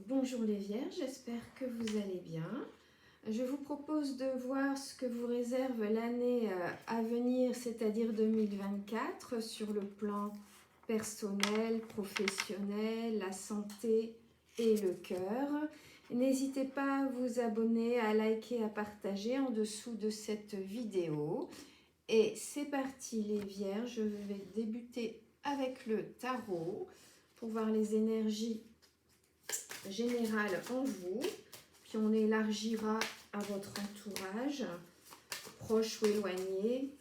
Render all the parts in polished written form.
Bonjour les Vierges, j'espère que vous allez bien. Je vous propose de voir ce que vous réserve l'année à venir, c'est-à-dire 2024, sur le plan personnel, professionnel, la santé et le cœur. N'hésitez pas à vous abonner, à liker, à partager en dessous de cette vidéo. Et c'est parti les Vierges, je vais débuter avec le tarot pour voir les énergies générales en vous, puis on élargira à votre entourage, proche ou éloigné,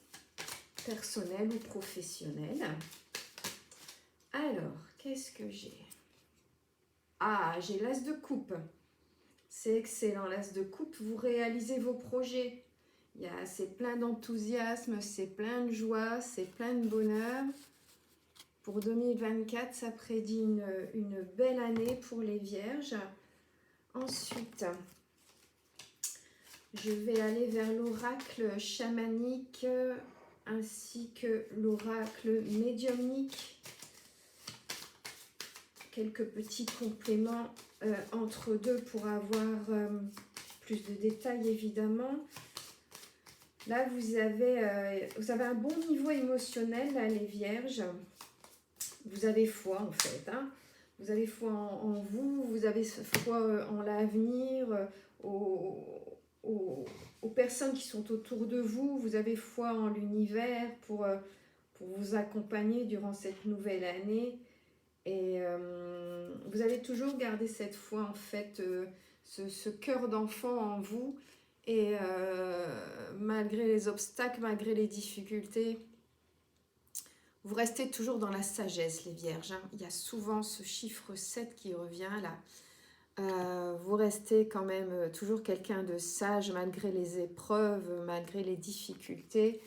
personnel ou professionnel. Alors, qu'est-ce que j'ai? Ah, j'ai l'as de coupe. C'est excellent, l'as de coupe, vous réalisez vos projets. C'est plein d'enthousiasme, c'est plein de joie, c'est plein de bonheur. Pour 2024, ça prédit une belle année pour les Vierges. Ensuite, je vais aller vers l'oracle chamanique ainsi que l'oracle médiumnique. Quelques petits compléments entre deux pour avoir plus de détails évidemment. Là, vous avez un bon niveau émotionnel, là, les Vierges. Vous avez foi en fait. Hein. Vous avez foi en vous, vous avez foi en l'avenir, aux personnes qui sont autour de vous. Vous avez foi en l'univers pour vous accompagner durant cette nouvelle année. Et vous allez toujours garder cette foi en fait, ce cœur d'enfant en vous. Et malgré les obstacles, malgré les difficultés, vous restez toujours dans la sagesse, les Vierges. Hein. Il y a souvent ce chiffre 7 qui revient là. Vous restez quand même toujours quelqu'un de sage malgré les épreuves, malgré les difficultés.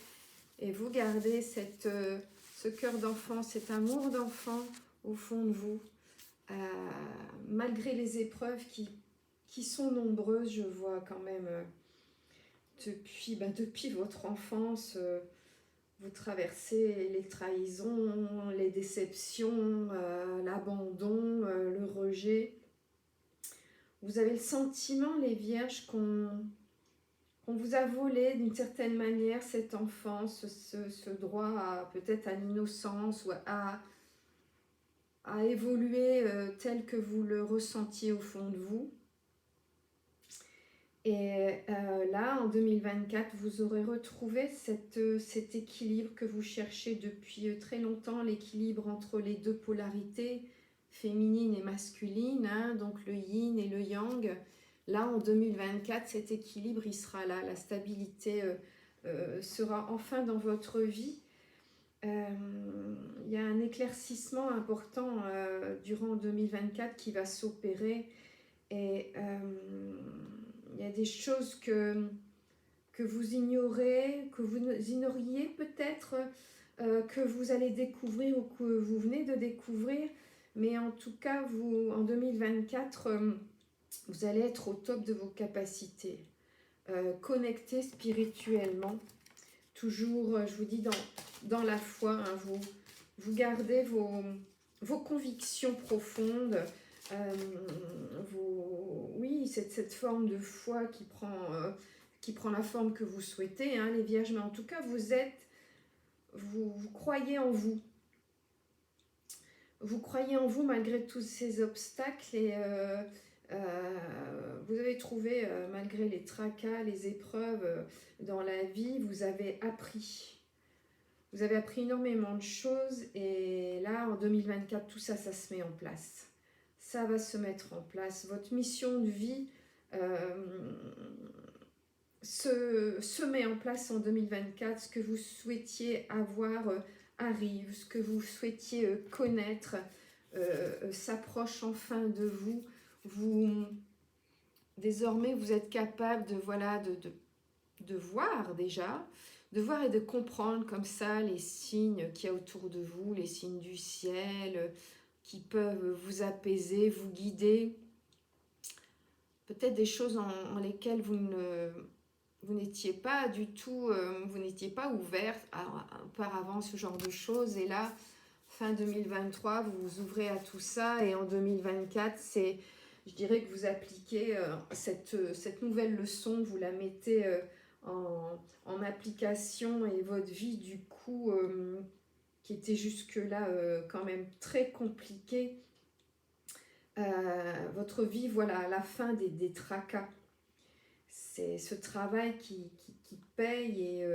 Et vous gardez ce cœur d'enfant, cet amour d'enfant au fond de vous. Malgré les épreuves qui sont nombreuses, je vois quand même depuis votre enfance... vous traversez les trahisons, les déceptions, l'abandon, le rejet. Vous avez le sentiment, les Vierges, qu'on vous a volé d'une certaine manière cette enfance, ce droit peut-être à l'innocence ou à évoluer tel que vous le ressentiez au fond de vous. Et là, en 2024, vous aurez retrouvé cet équilibre que vous cherchez depuis très longtemps, l'équilibre entre les deux polarités, féminine et masculine, hein, donc le yin et le yang. Là, en 2024, cet équilibre, il sera là, la stabilité sera enfin dans votre vie. Il y a un éclaircissement important durant 2024 qui va s'opérer et... il y a des choses que vous ignorez, que vous ignoriez peut-être, que vous allez découvrir ou que vous venez de découvrir. Mais en tout cas, en 2024, vous allez être au top de vos capacités. Connecté spirituellement. Toujours, je vous dis, dans la foi, hein, vous gardez vos convictions profondes. Oui, cette forme de foi qui prend la forme que vous souhaitez, hein, les Vierges, mais en tout cas, vous croyez en vous. Vous croyez en vous malgré tous ces obstacles et vous avez trouvé, malgré les tracas, les épreuves dans la vie, vous avez appris. Vous avez appris énormément de choses et là, en 2024, tout ça, ça se met en place. Ça va se mettre en place. Votre mission de vie se met en place en 2024. Ce que vous souhaitiez avoir arrive. Ce que vous souhaitiez connaître s'approche enfin de vous. Désormais, vous êtes capable de voir déjà, de voir et de comprendre comme ça les signes qu'il y a autour de vous, les signes du ciel qui peuvent vous apaiser, vous guider. Peut-être des choses en lesquelles vous n'étiez pas du tout, vous n'étiez pas ouverte auparavant, ce genre de choses. Et là, fin 2023, vous vous ouvrez à tout ça. Et en 2024, je dirais que vous appliquez cette nouvelle leçon, vous la mettez en application et votre vie du coup, qui était jusque-là quand même très compliquée, votre vie, voilà, à la fin des tracas. C'est ce travail qui paye et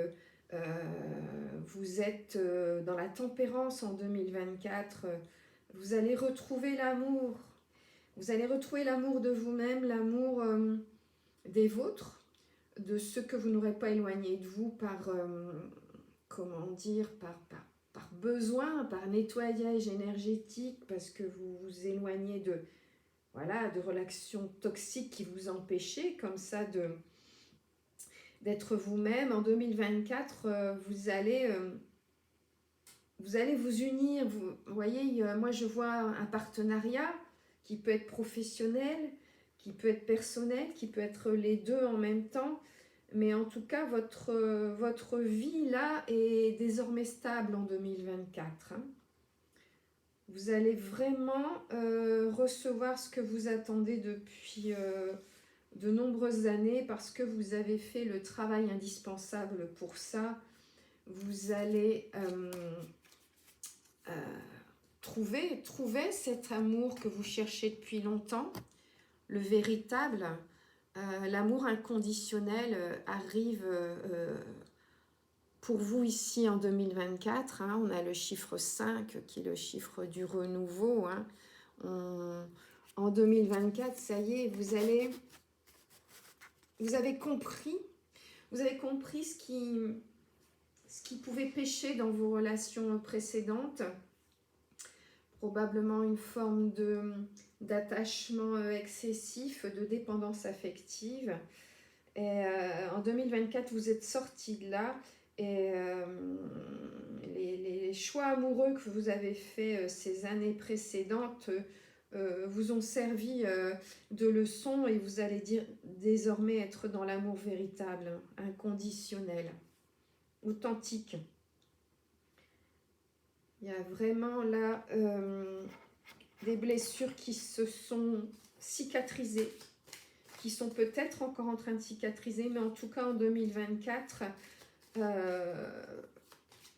vous êtes dans la tempérance en 2024. Vous allez retrouver l'amour. Vous allez retrouver l'amour de vous-même, l'amour des vôtres, de ceux que vous n'aurez pas éloignés de vous par, comment dire, par besoin, par nettoyage énergétique, parce que vous vous éloignez de, voilà, de relations toxiques qui vous empêchaient comme ça d'être vous-même. En 2024, vous allez vous unir. Vous voyez, moi je vois un partenariat qui peut être professionnel, qui peut être personnel, qui peut être les deux en même temps. Mais en tout cas, votre vie là est désormais stable en 2024. Hein. Vous allez vraiment recevoir ce que vous attendez depuis de nombreuses années parce que vous avez fait le travail indispensable pour ça. Vous allez trouver cet amour que vous cherchez depuis longtemps, le véritable. L'amour inconditionnel arrive pour vous ici en 2024. Hein, on a le chiffre 5 qui est le chiffre du renouveau. Hein. En 2024, ça y est, vous avez compris ce qui pouvait pécher dans vos relations précédentes. Probablement une forme d'attachement excessif, de dépendance affective. Et en 2024, vous êtes sortis de là et les choix amoureux que vous avez faits ces années précédentes vous ont servi de leçon et vous allez désormais être dans l'amour véritable, inconditionnel, authentique. Il y a vraiment là des blessures qui se sont cicatrisées, qui sont peut-être encore en train de cicatriser, mais en tout cas en 2024,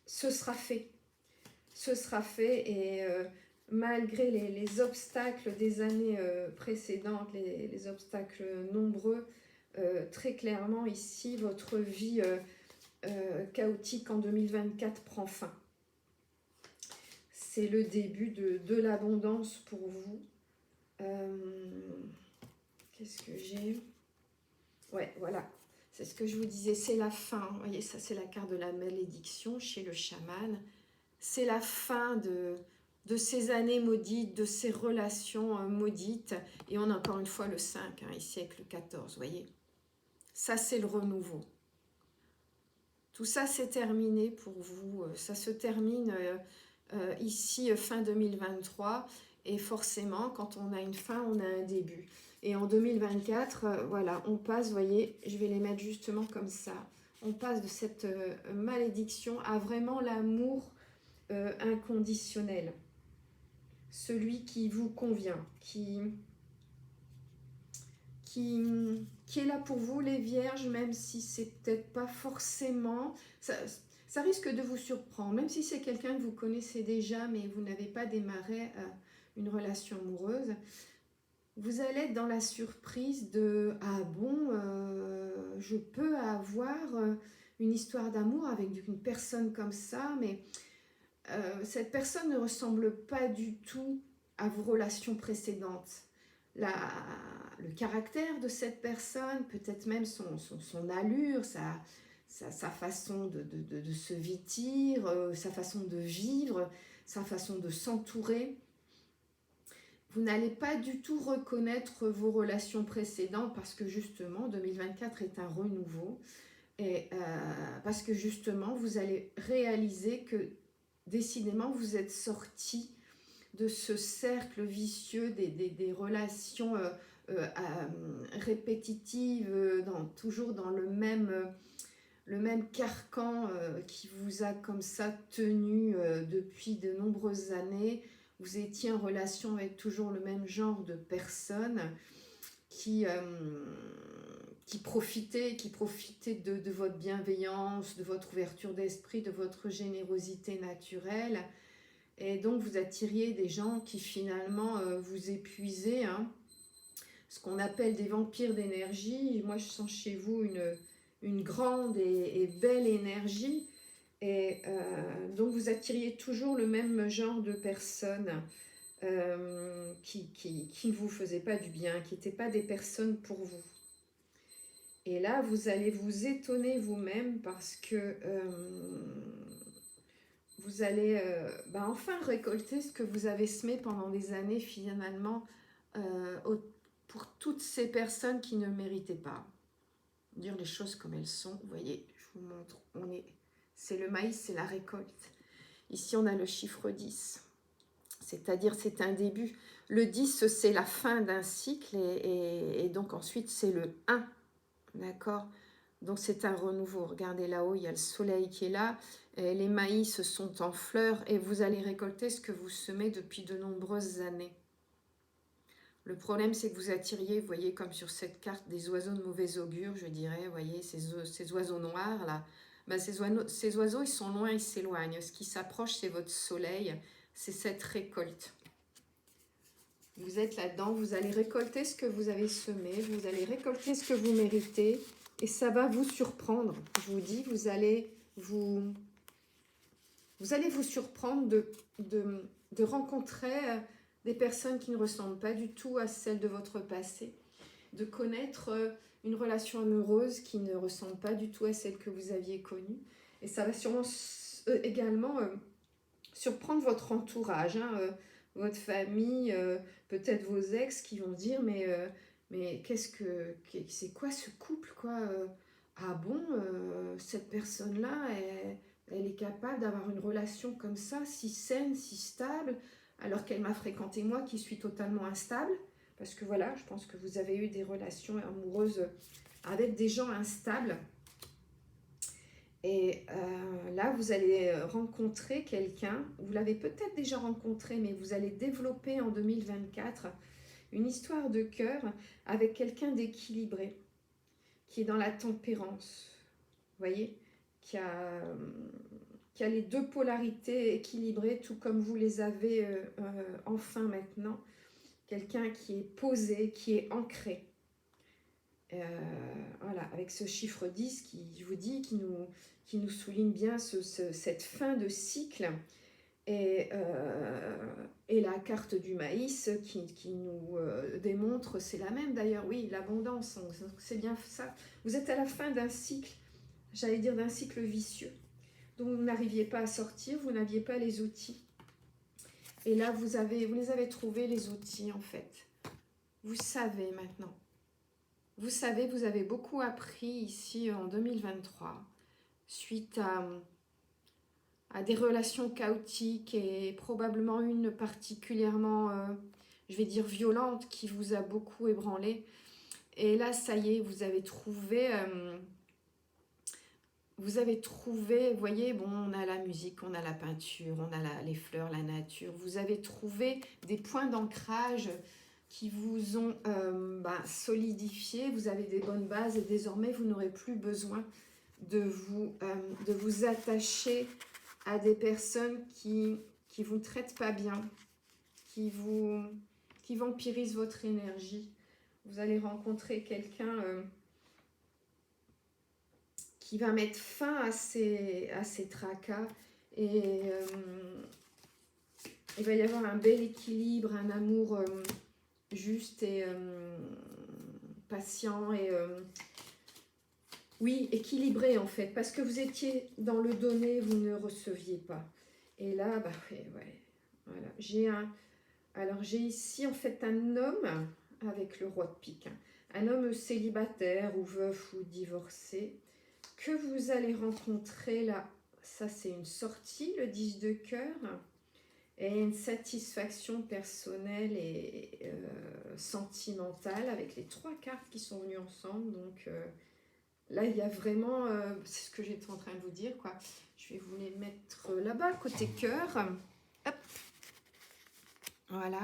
ce sera fait. Ce sera fait et malgré les obstacles des années précédentes, les obstacles nombreux, très clairement ici, votre vie chaotique en 2024 prend fin. C'est le début de l'abondance pour vous. Qu'est-ce que j'ai? Ouais, voilà. C'est ce que je vous disais, c'est la fin. Vous voyez, ça c'est la carte de la malédiction chez le chaman. C'est la fin de ces années maudites, de ces relations maudites. Et on a encore une fois le 5, hein, ici avec le 14, vous voyez. Ça c'est le renouveau. Tout ça c'est terminé pour vous. Ça se termine ici fin 2023. Et forcément, quand on a une fin, on a un début. Et en 2024, voilà, on passe, vous voyez, je vais les mettre justement comme ça. On passe de cette malédiction à vraiment l'amour inconditionnel. Celui qui vous convient, qui est là pour vous, les vierges, même si c'est peut-être pas forcément... Ça risque de vous surprendre, même si c'est quelqu'un que vous connaissez déjà, mais vous n'avez pas démarré une relation amoureuse. Vous allez être dans la surprise de « Ah bon, je peux avoir une histoire d'amour avec une personne comme ça, mais cette personne ne ressemble pas du tout à vos relations précédentes. » Le caractère de cette personne, peut-être même son allure, sa façon de se vêtir, sa façon de vivre, sa façon de s'entourer. Vous n'allez pas du tout reconnaître vos relations précédentes parce que justement 2024 est un renouveau et parce que justement vous allez réaliser que décidément vous êtes sortis de ce cercle vicieux des relations répétitives, toujours dans le même carcan qui vous a comme ça tenu depuis de nombreuses années. vous étiez en relation avec toujours le même genre de personne qui profitait de votre bienveillance, de votre ouverture d'esprit, de votre générosité naturelle. Et donc vous attiriez des gens qui finalement vous épuisaient, hein, ce qu'on appelle des vampires d'énergie. Moi je sens chez vous une grande et belle énergie. Et donc vous attiriez toujours le même genre de personnes qui ne vous faisaient pas du bien, qui n'étaient pas des personnes pour vous. Et là, vous allez vous étonner vous-même parce que vous allez enfin récolter ce que vous avez semé pendant des années finalement pour toutes ces personnes qui ne méritaient pas. Dire les choses comme elles sont, vous voyez, je vous montre, c'est le maïs, c'est la récolte. Ici, on a le chiffre 10, c'est-à-dire c'est un début. Le 10, c'est la fin d'un cycle et donc ensuite, c'est le 1, d'accord ? Donc c'est un renouveau. Regardez là-haut, il y a le soleil qui est là, et les maïs sont en fleurs et vous allez récolter ce que vous semez depuis de nombreuses années. Le problème, c'est que vous attiriez, vous voyez, comme sur cette carte, des oiseaux de mauvais augure, je dirais, vous voyez, ces oiseaux noirs, là. Ben, ces oiseaux, ils sont loin, ils s'éloignent. Ce qui s'approche, c'est votre soleil, c'est cette récolte. Vous êtes là-dedans, vous allez récolter ce que vous avez semé, vous allez récolter ce que vous méritez, et ça va vous surprendre. Je vous dis, vous allez vous surprendre de rencontrer des personnes qui ne ressemblent pas du tout à celles de votre passé, de connaître une relation amoureuse qui ne ressemble pas du tout à celle que vous aviez connue. Et ça va sûrement également surprendre votre entourage, hein, votre famille, peut-être vos ex qui vont dire mais c'est quoi ce couple quoi ah bon, cette personne-là, elle est capable d'avoir une relation comme ça, si saine, si stable, alors qu'elle m'a fréquenté moi qui suis totalement instable. Parce que voilà, je pense que vous avez eu des relations amoureuses avec des gens instables. Et là, vous allez rencontrer quelqu'un, vous l'avez peut-être déjà rencontré, mais vous allez développer en 2024 une histoire de cœur avec quelqu'un d'équilibré, qui est dans la tempérance, vous voyez, qui a les deux polarités équilibrées, tout comme vous les avez enfin maintenant. Quelqu'un qui est posé, qui est ancré. Voilà, avec ce chiffre 10 qui, je vous dis, qui nous souligne bien cette fin de cycle. Et la carte du maïs qui nous démontre, c'est la même d'ailleurs, oui, l'abondance, c'est bien ça. Vous êtes à la fin d'un cycle, j'allais dire d'un cycle vicieux, dont vous n'arriviez pas à sortir, vous n'aviez pas les outils. Et là, vous les avez trouvés, les outils, en fait. Vous savez maintenant. Vous savez, vous avez beaucoup appris ici en 2023, suite à des relations chaotiques et probablement une particulièrement, je vais dire, violente, qui vous a beaucoup ébranlé. Et là, ça y est, vous avez trouvé, vous voyez, bon, on a la musique, on a la peinture, on a les fleurs, la nature. Vous avez trouvé des points d'ancrage qui vous ont solidifié, vous avez des bonnes bases et désormais vous n'aurez plus besoin de vous attacher à des personnes qui vous traitent pas bien, qui vampirisent votre énergie. Vous allez rencontrer quelqu'un qui va mettre fin à ces tracas et il va y avoir un bel équilibre, un amour juste et patient et oui, équilibré en fait, parce que vous étiez dans le donner, vous ne receviez pas. Et là, ouais, voilà. J'ai ici en fait un homme avec le roi de pique, hein. Un homme célibataire ou veuf ou divorcé que vous allez rencontrer là. Ça c'est une sortie, le 10 de cœur. Et une satisfaction personnelle et sentimentale avec les 3 cartes qui sont venues ensemble. Donc là, il y a vraiment, c'est ce que j'étais en train de vous dire, quoi. Je vais vous les mettre là-bas, côté cœur. Hop. Voilà.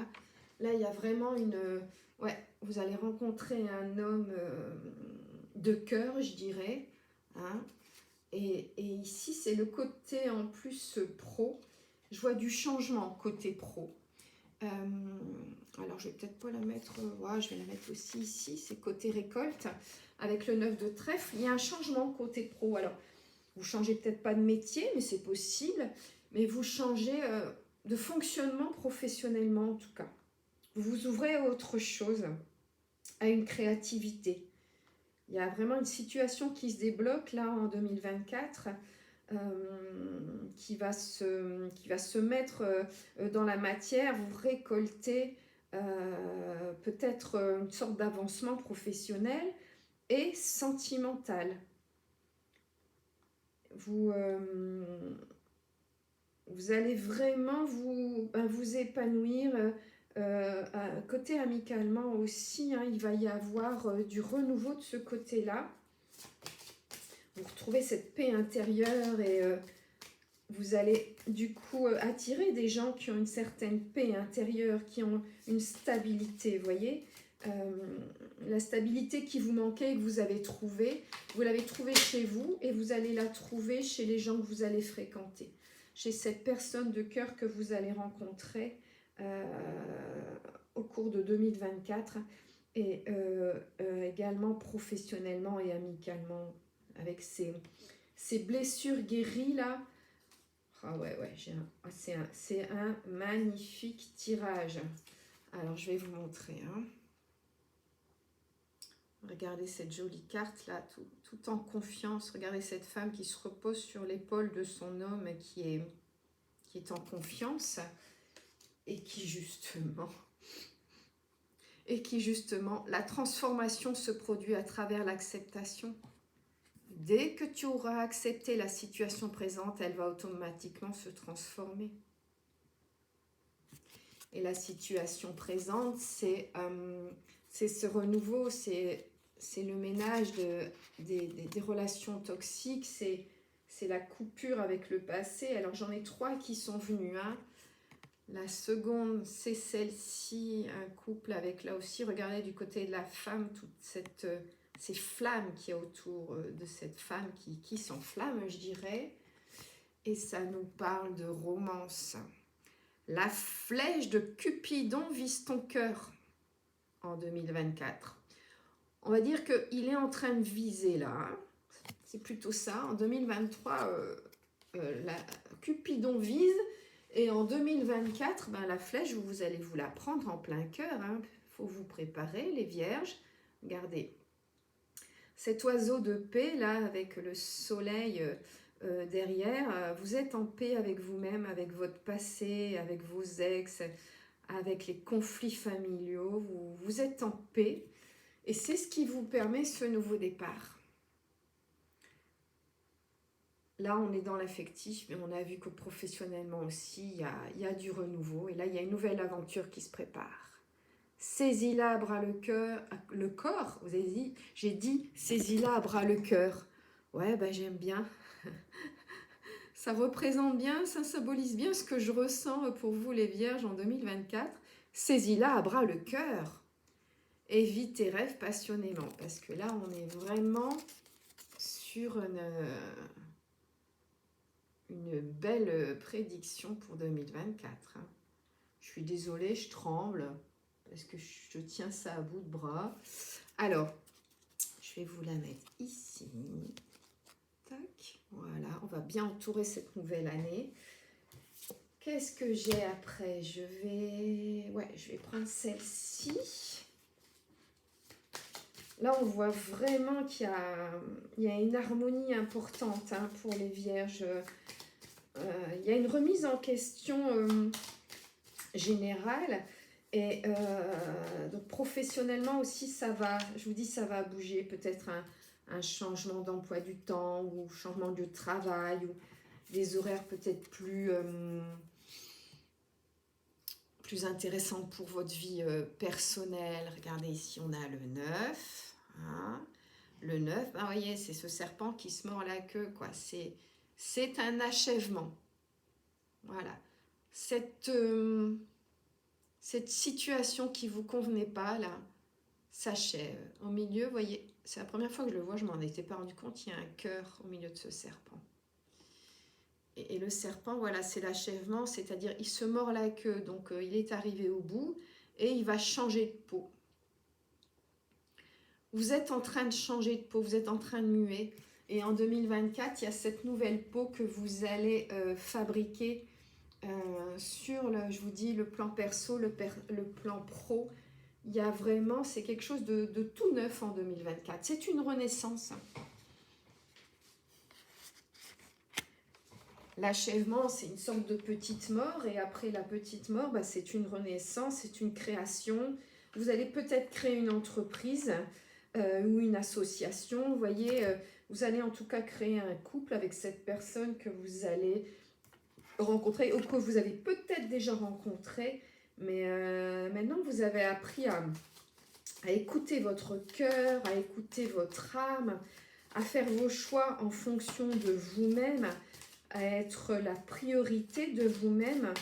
Là, il y a vraiment une... ouais, vous allez rencontrer un homme de cœur, je dirais. Hein. Et ici, c'est le côté en plus pro. Je vois du changement côté pro. Alors, je vais peut-être pas la mettre... ouais, je vais la mettre aussi ici. C'est côté récolte. Avec le 9 de trèfle, il y a un changement côté pro. Alors, vous changez peut-être pas de métier, mais c'est possible. Mais vous changez de fonctionnement professionnellement, en tout cas. Vous vous ouvrez à autre chose, à une créativité. Il y a vraiment une situation qui se débloque là en 2024 qui va se mettre dans la matière. Vous récoltez peut-être une sorte d'avancement professionnel et sentimental. Vous allez vraiment vous épanouir. Côté amicalement aussi, hein, il va y avoir du renouveau de ce côté-là. Vous retrouvez cette paix intérieure et vous allez du coup attirer des gens qui ont une certaine paix intérieure, qui ont une stabilité, vous voyez. La stabilité qui vous manquait et que vous avez trouvée, vous l'avez trouvée chez vous et vous allez la trouver chez les gens que vous allez fréquenter, chez cette personne de cœur que vous allez rencontrer au cours de 2024 et également professionnellement et amicalement avec ces blessures guéries là. Ah ouais, c'est un magnifique tirage. Alors, je vais vous montrer. Hein. Regardez cette jolie carte là, tout en confiance. Regardez cette femme qui se repose sur l'épaule de son homme qui est en confiance et qui justement, la transformation se produit à travers l'acceptation. Dès que tu auras accepté la situation présente, elle va automatiquement se transformer. Et la situation présente, c'est ce renouveau, c'est le ménage des relations toxiques, c'est la coupure avec le passé. Alors j'en ai 3 qui sont venus. Hein. La seconde, c'est celle-ci, un couple avec là aussi, regardez du côté de la femme, toutes ces flammes qu'il y a autour de cette femme qui s'enflamme, je dirais. Et ça nous parle de romance. La flèche de Cupidon vise ton cœur en 2024. On va dire qu'il est en train de viser là. Hein. C'est plutôt ça. En 2023, la Cupidon vise. Et en 2024, la flèche, vous allez vous la prendre en plein cœur. Hein. Faut vous préparer, les vierges. Regardez. Cet oiseau de paix, là, avec le soleil derrière, vous êtes en paix avec vous-même, avec votre passé, avec vos ex, avec les conflits familiaux. Vous êtes en paix. Et c'est ce qui vous permet ce nouveau départ. Là, on est dans l'affectif, mais on a vu que professionnellement aussi, il y a du renouveau. Et là, il y a une nouvelle aventure qui se prépare. Saisis-la à bras le corps. Vous avez dit, j'ai dit, saisis-la à bras le cœur. Ouais, j'aime bien. Ça représente bien, ça symbolise bien ce que je ressens pour vous, les vierges, en 2024. Saisis-la à bras le cœur. Et vis tes rêves passionnément. Parce que là, on est vraiment sur une belle prédiction pour 2024. Hein. Je suis désolée, je tremble parce que je tiens ça à bout de bras. Alors, je vais vous la mettre ici. Tac, voilà, on va bien entourer cette nouvelle année. Qu'est-ce que j'ai après? Je vais prendre celle-ci. Là, on voit vraiment qu'il y a une harmonie importante hein, pour les vierges. Il y a une remise en question générale. Et donc professionnellement aussi, ça va bouger. Peut-être un changement d'emploi du temps ou changement de travail ou des horaires peut-être plus intéressants pour votre vie personnelle. Regardez ici, on a le 9. Hein. Le 9, vous voyez, c'est ce serpent qui se mord la queue, quoi. C'est un achèvement. Voilà. Cette cette situation qui ne vous convenait pas, là, s'achève. Au milieu, vous voyez, c'est la première fois que je le vois, je m'en étais pas rendu compte, il y a un cœur au milieu de ce serpent. Et le serpent, voilà, c'est l'achèvement, c'est-à-dire il se mord la queue, donc il est arrivé au bout et il va changer de peau. Vous êtes en train de changer de peau, vous êtes en train de muer. Et en 2024, il y a cette nouvelle peau que vous allez fabriquer sur, je vous dis, le plan perso, le plan pro. Il y a vraiment, c'est quelque chose de tout neuf en 2024. C'est une renaissance. L'achèvement, c'est une sorte de petite mort. Et après la petite mort, bah, c'est une renaissance, c'est une création. Vous allez peut-être créer une entreprise ou une association. Vous voyez, vous allez en tout cas créer un couple avec cette personne que vous allez rencontrer ou que vous avez peut-être déjà rencontré. Mais maintenant, vous avez appris à écouter votre cœur, à écouter votre âme, à faire vos choix en fonction de vous-même, à être la priorité de vous-même.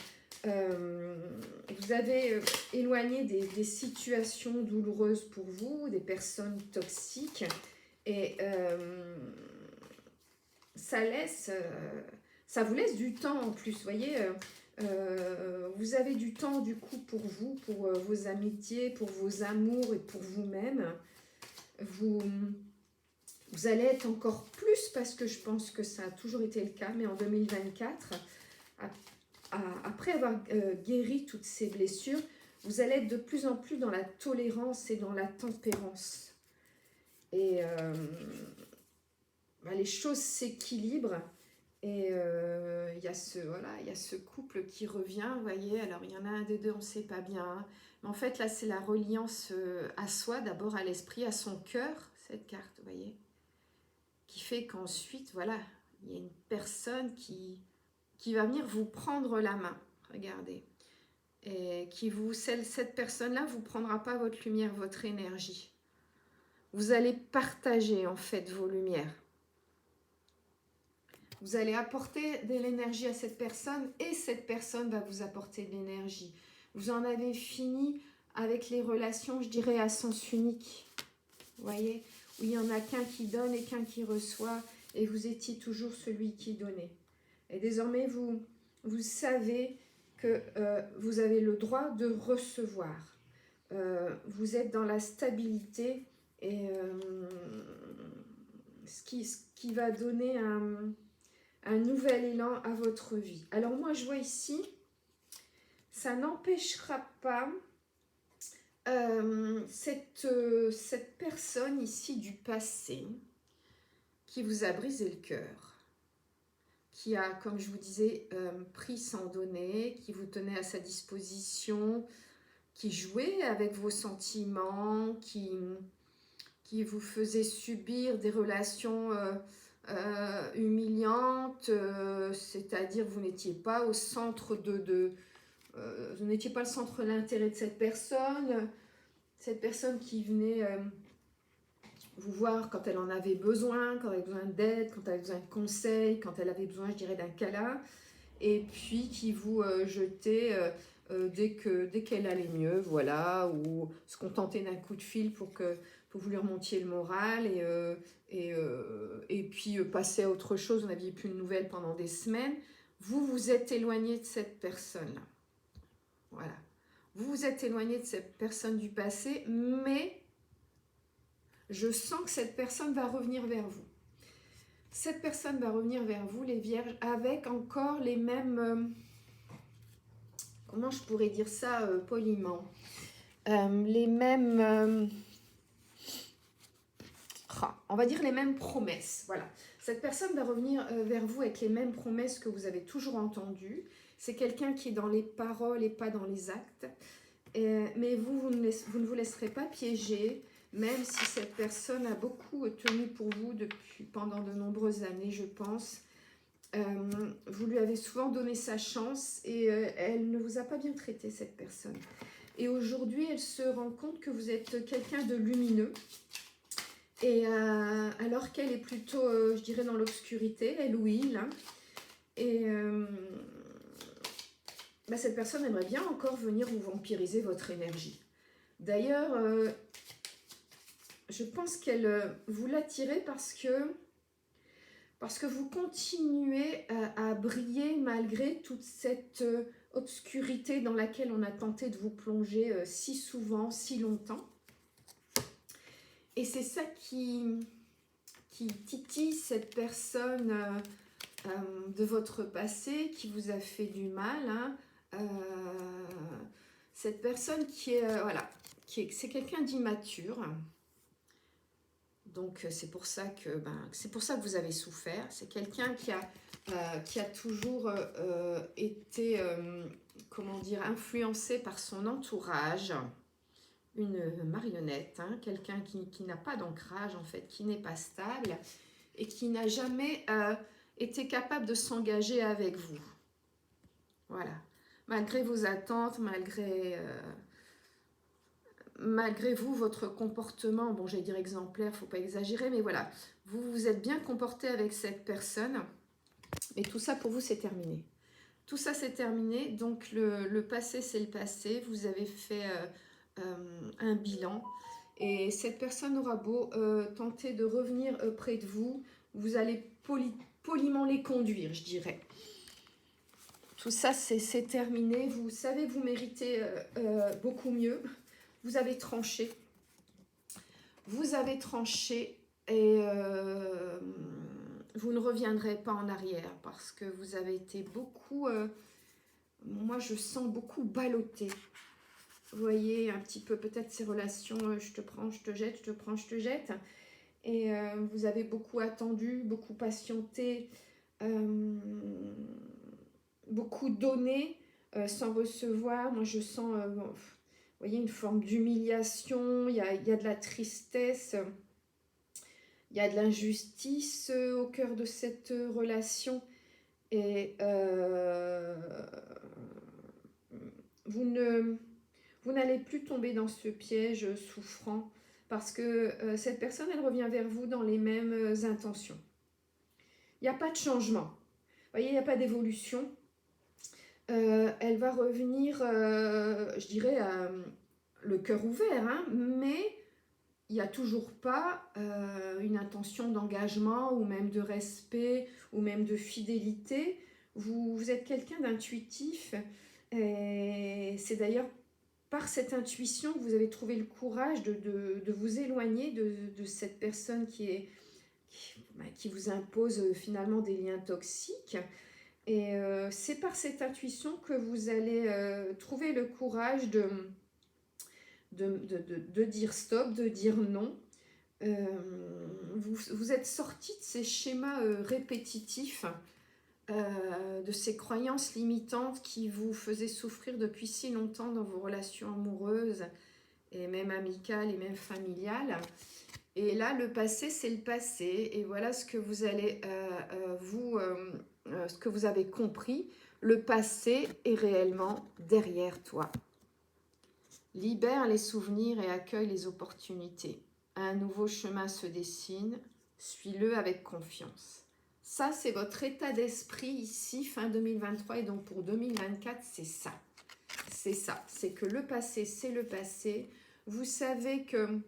Vous avez éloigné des situations douloureuses pour vous, des personnes toxiques, et ça vous laisse du temps en plus, vous voyez. Vous avez du temps du coup pour vous, pour vos amitiés, pour vos amours et pour vous-même. Vous allez être encore plus, parce que je pense que ça a toujours été le cas, mais en 2024, après avoir guéri toutes ces blessures, vous allez être de plus en plus dans la tolérance et dans la tempérance. Et les choses s'équilibrent. Et il y a ce couple qui revient, vous voyez. Alors, il y en a un des deux, on ne sait pas bien. Mais en fait, là, c'est la reliance à soi, d'abord à l'esprit, à son cœur, cette carte, vous voyez. Qui fait qu'ensuite, voilà, il y a une personne qui va venir vous prendre la main, regardez. Et cette personne-là ne vous prendra pas votre lumière, votre énergie. Vous allez partager, en fait, vos lumières. Vous allez apporter de l'énergie à cette personne et cette personne va vous apporter de l'énergie. Vous en avez fini avec les relations, je dirais, à sens unique. Vous voyez, où il n'y en a qu'un qui donne et qu'un qui reçoit, et vous étiez toujours celui qui donnait. Et désormais, vous savez que vous avez le droit de recevoir. Vous êtes dans la stabilité et ce qui va donner un nouvel élan à votre vie. Alors moi, je vois ici, ça n'empêchera pas cette personne ici du passé qui vous a brisé le cœur, qui a, comme je vous disais, pris sans donner, qui vous tenait à sa disposition, qui jouait avec vos sentiments, qui vous faisait subir des relations humiliantes, c'est-à-dire vous n'étiez pas au centre vous n'étiez pas le centre de l'intérêt de cette personne qui venait vous voir quand elle en avait besoin, quand elle avait besoin d'aide, quand elle avait besoin de conseils, quand elle avait besoin, je dirais, d'un câlin, et puis qui vous jetait dès qu'elle allait mieux, voilà, ou se contenter d'un coup de fil pour que vous lui remontiez le moral, et puis passer à autre chose, vous n'aviez plus de nouvelles pendant des semaines. Vous vous êtes éloigné de cette personne-là. Voilà. Vous vous êtes éloigné de cette personne du passé, mais je sens que cette personne va revenir vers vous. Cette personne va revenir vers vous, les vierges, avec encore les mêmes... comment je pourrais dire ça poliment, les mêmes... on va dire les mêmes promesses. Voilà. Cette personne va revenir vers vous avec les mêmes promesses que vous avez toujours entendues. C'est quelqu'un qui est dans les paroles et pas dans les actes. Mais vous ne vous laisserez pas piéger, même si cette personne a beaucoup tenu pour vous pendant de nombreuses années, je pense. Vous lui avez souvent donné sa chance et elle ne vous a pas bien traité, cette personne. Et aujourd'hui, elle se rend compte que vous êtes quelqu'un de lumineux. Et alors qu'elle est plutôt, je dirais, dans l'obscurité, elle ou il. Hein. Et cette personne aimerait bien encore venir vous vampiriser votre énergie. D'ailleurs, je pense qu'elle vous l'attirez parce que vous continuez à briller malgré toute cette obscurité dans laquelle on a tenté de vous plonger si souvent, si longtemps. Et c'est ça qui titille cette personne de votre passé qui vous a fait du mal. Hein. Cette personne qui est, c'est quelqu'un d'immature. Donc c'est pour ça que vous avez souffert. C'est quelqu'un qui a toujours été influencé par son entourage, une marionnette, hein, quelqu'un qui n'a pas d'ancrage en fait, qui n'est pas stable et qui n'a jamais été capable de s'engager avec vous. Voilà, malgré vos attentes, malgré vous, votre comportement, bon, j'allais dire exemplaire, faut pas exagérer, mais voilà, vous vous êtes bien comporté avec cette personne, et tout ça pour vous c'est terminé. Tout ça c'est terminé, donc le passé c'est le passé, vous avez fait un bilan, et cette personne aura beau tenter de revenir près de vous, vous allez poliment les conduire, je dirais. Tout ça c'est terminé, vous savez que vous méritez beaucoup mieux. Vous avez tranché et vous ne reviendrez pas en arrière parce que vous avez été beaucoup, moi je sens beaucoup ballotté. Vous voyez un petit peu peut-être ces relations, je te prends, je te jette, je te prends, je te jette. Et vous avez beaucoup attendu, beaucoup patienté, beaucoup donné sans recevoir. Moi je sens... vous voyez, une forme d'humiliation, il y a de la tristesse, il y a de l'injustice au cœur de cette relation. Et vous n'allez plus tomber dans ce piège souffrant parce que cette personne, elle revient vers vous dans les mêmes intentions. Il n'y a pas de changement. Vous voyez, il n'y a pas d'évolution. Elle va revenir, je dirais, le cœur ouvert, hein, mais il n'y a toujours pas une intention d'engagement ou même de respect ou même de fidélité. Vous êtes quelqu'un d'intuitif et c'est d'ailleurs par cette intuition que vous avez trouvé le courage de vous éloigner de cette personne qui vous impose finalement des liens toxiques. Et c'est par cette intuition que vous allez trouver le courage de dire stop, de dire non. Vous êtes sorti de ces schémas répétitifs, de ces croyances limitantes qui vous faisaient souffrir depuis si longtemps dans vos relations amoureuses et même amicales et même familiales. Et là, le passé, c'est le passé. Et voilà ce que vous allez ce que vous avez compris. Le passé est réellement derrière toi. Libère les souvenirs et accueille les opportunités. Un nouveau chemin se dessine. Suis-le avec confiance. Ça, c'est votre état d'esprit ici, fin 2023. Et donc, pour 2024, c'est ça. C'est ça. C'est que le passé, c'est le passé. Vous savez que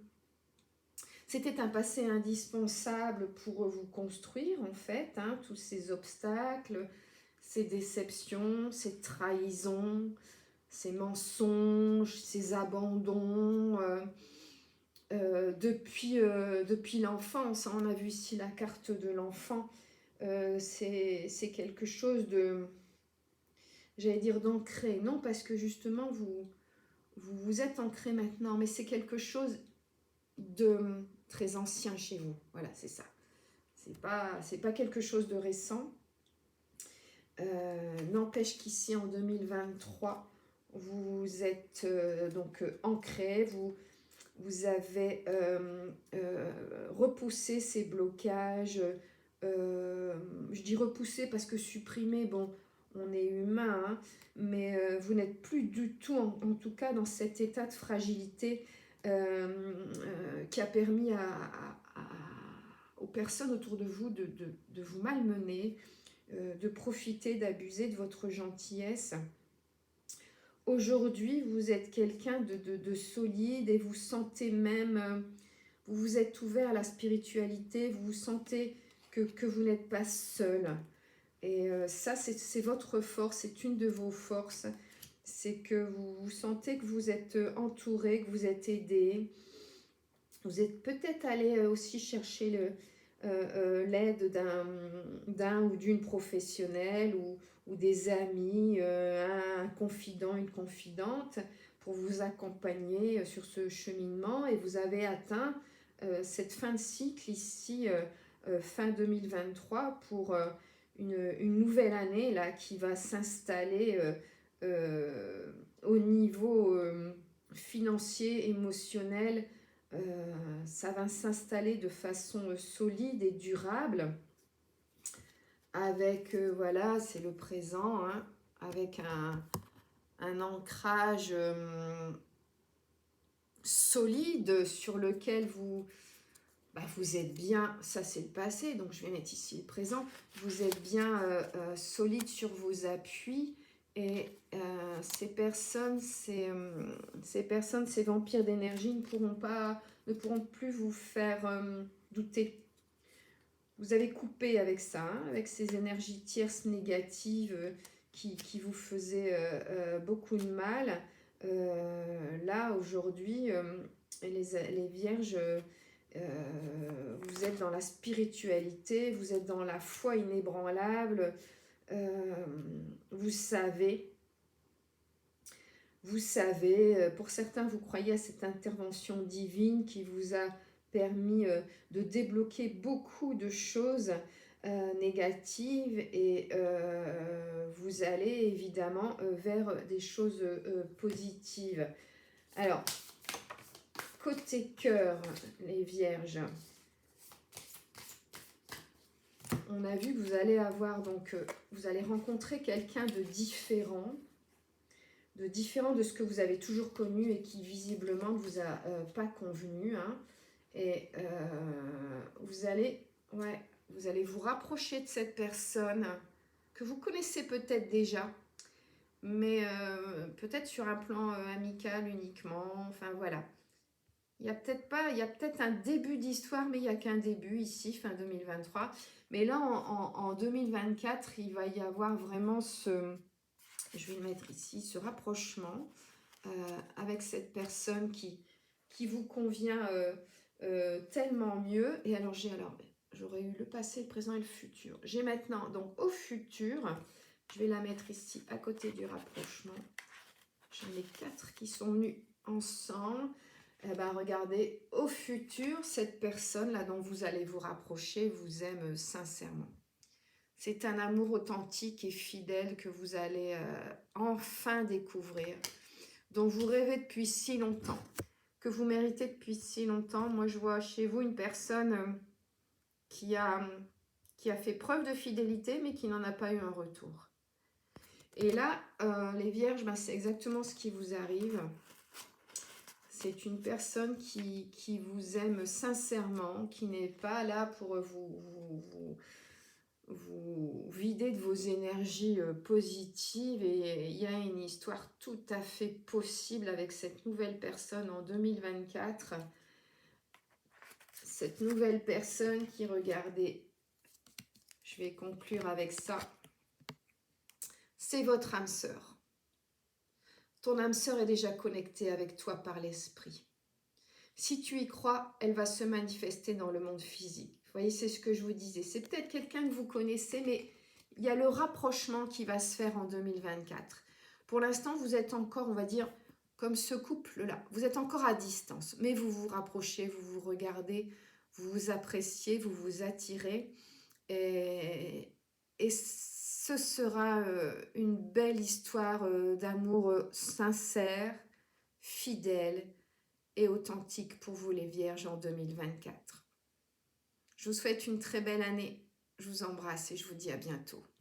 c'était un passé indispensable pour vous construire, en fait, hein, tous ces obstacles, ces déceptions, ces trahisons, ces mensonges, ces abandons. Depuis l'enfance, hein, on a vu ici la carte de l'enfant, c'est quelque chose de, j'allais dire d'ancré. Non, parce que justement, vous êtes ancré maintenant, mais c'est quelque chose de très ancien chez vous. Voilà, c'est ça. C'est pas quelque chose de récent. N'empêche qu'ici, en 2023, vous êtes ancré, vous avez repoussé ces blocages. Je dis repoussé parce que supprimer, bon, on est humain, hein, mais vous n'êtes plus du tout, en tout cas, dans cet état de fragilité qui a permis aux personnes autour de vous de vous malmener, de profiter, d'abuser de votre gentillesse. aujourd'hui, vous êtes quelqu'un de solide et vous sentez même, vous vous êtes ouvert à la spiritualité, vous sentez que vous n'êtes pas seul. Et ça, c'est votre force, c'est une de vos forces. C'est que vous sentez que vous êtes entouré, que vous êtes aidé. Vous êtes peut-être allé aussi chercher l'aide d'un ou d'une professionnelle ou des amis, un confident, une confidente, pour vous accompagner sur ce cheminement. Et vous avez atteint cette fin de cycle ici, fin 2023, pour une nouvelle année là, qui va s'installer au niveau financier, émotionnel. Ça va s'installer de façon solide et durable avec, voilà, c'est le présent, hein, avec un ancrage solide sur lequel vous êtes bien, ça c'est le passé, donc je vais mettre ici le présent, vous êtes bien solide sur vos appuis. Et ces personnes, ces vampires d'énergie ne pourront plus vous faire douter. Vous avez coupé avec ça, hein, avec ces énergies tierces négatives qui vous faisaient beaucoup de mal. Là, aujourd'hui, les vierges, vous êtes dans la spiritualité, vous êtes dans la foi inébranlable. Vous savez, pour certains, vous croyez à cette intervention divine qui vous a permis de débloquer beaucoup de choses négatives, et vous allez évidemment vers des choses positives. Alors, côté cœur, les vierges, on a vu que vous allez avoir donc, vous allez rencontrer quelqu'un de différent de ce que vous avez toujours connu et qui visiblement ne vous a pas convenu, hein. Et vous allez vous rapprocher de cette personne que vous connaissez peut-être déjà, mais peut-être sur un plan amical uniquement, enfin voilà. Il y a peut-être un début d'histoire, mais il n'y a qu'un début ici, fin 2023. Mais là, en 2024, il va y avoir vraiment je vais le mettre ici, ce rapprochement avec cette personne qui vous convient tellement mieux. Et alors, j'aurais eu le passé, le présent et le futur. J'ai maintenant, donc au futur, je vais la mettre ici à côté du rapprochement. J'en ai 4 qui sont venus ensemble. Eh ben, regardez, au futur, cette personne-là dont vous allez vous rapprocher vous aime sincèrement. C'est un amour authentique et fidèle que vous allez enfin découvrir, dont vous rêvez depuis si longtemps, que vous méritez depuis si longtemps. Moi, je vois chez vous une personne qui a fait preuve de fidélité, mais qui n'en a pas eu un retour. Et là, les vierges, c'est exactement ce qui vous arrive. C'est une personne qui vous aime sincèrement, qui n'est pas là pour vous vider de vos énergies positives. Et il y a une histoire tout à fait possible avec cette nouvelle personne en 2024. Cette nouvelle personne qui, regardez, je vais conclure avec ça, c'est votre âme sœur. Ton âme sœur est déjà connectée avec toi par l'esprit. Si tu y crois, elle va se manifester dans le monde physique. Vous voyez, c'est ce que je vous disais. C'est peut-être quelqu'un que vous connaissez, mais il y a le rapprochement qui va se faire en 2024. Pour l'instant, vous êtes encore, on va dire, comme ce couple-là. Vous êtes encore à distance, mais vous vous rapprochez, vous vous regardez, vous vous appréciez, vous vous attirez. Et ce sera une belle histoire d'amour sincère, fidèle et authentique pour vous les vierges en 2024. Je vous souhaite une très belle année. Je vous embrasse et je vous dis à bientôt.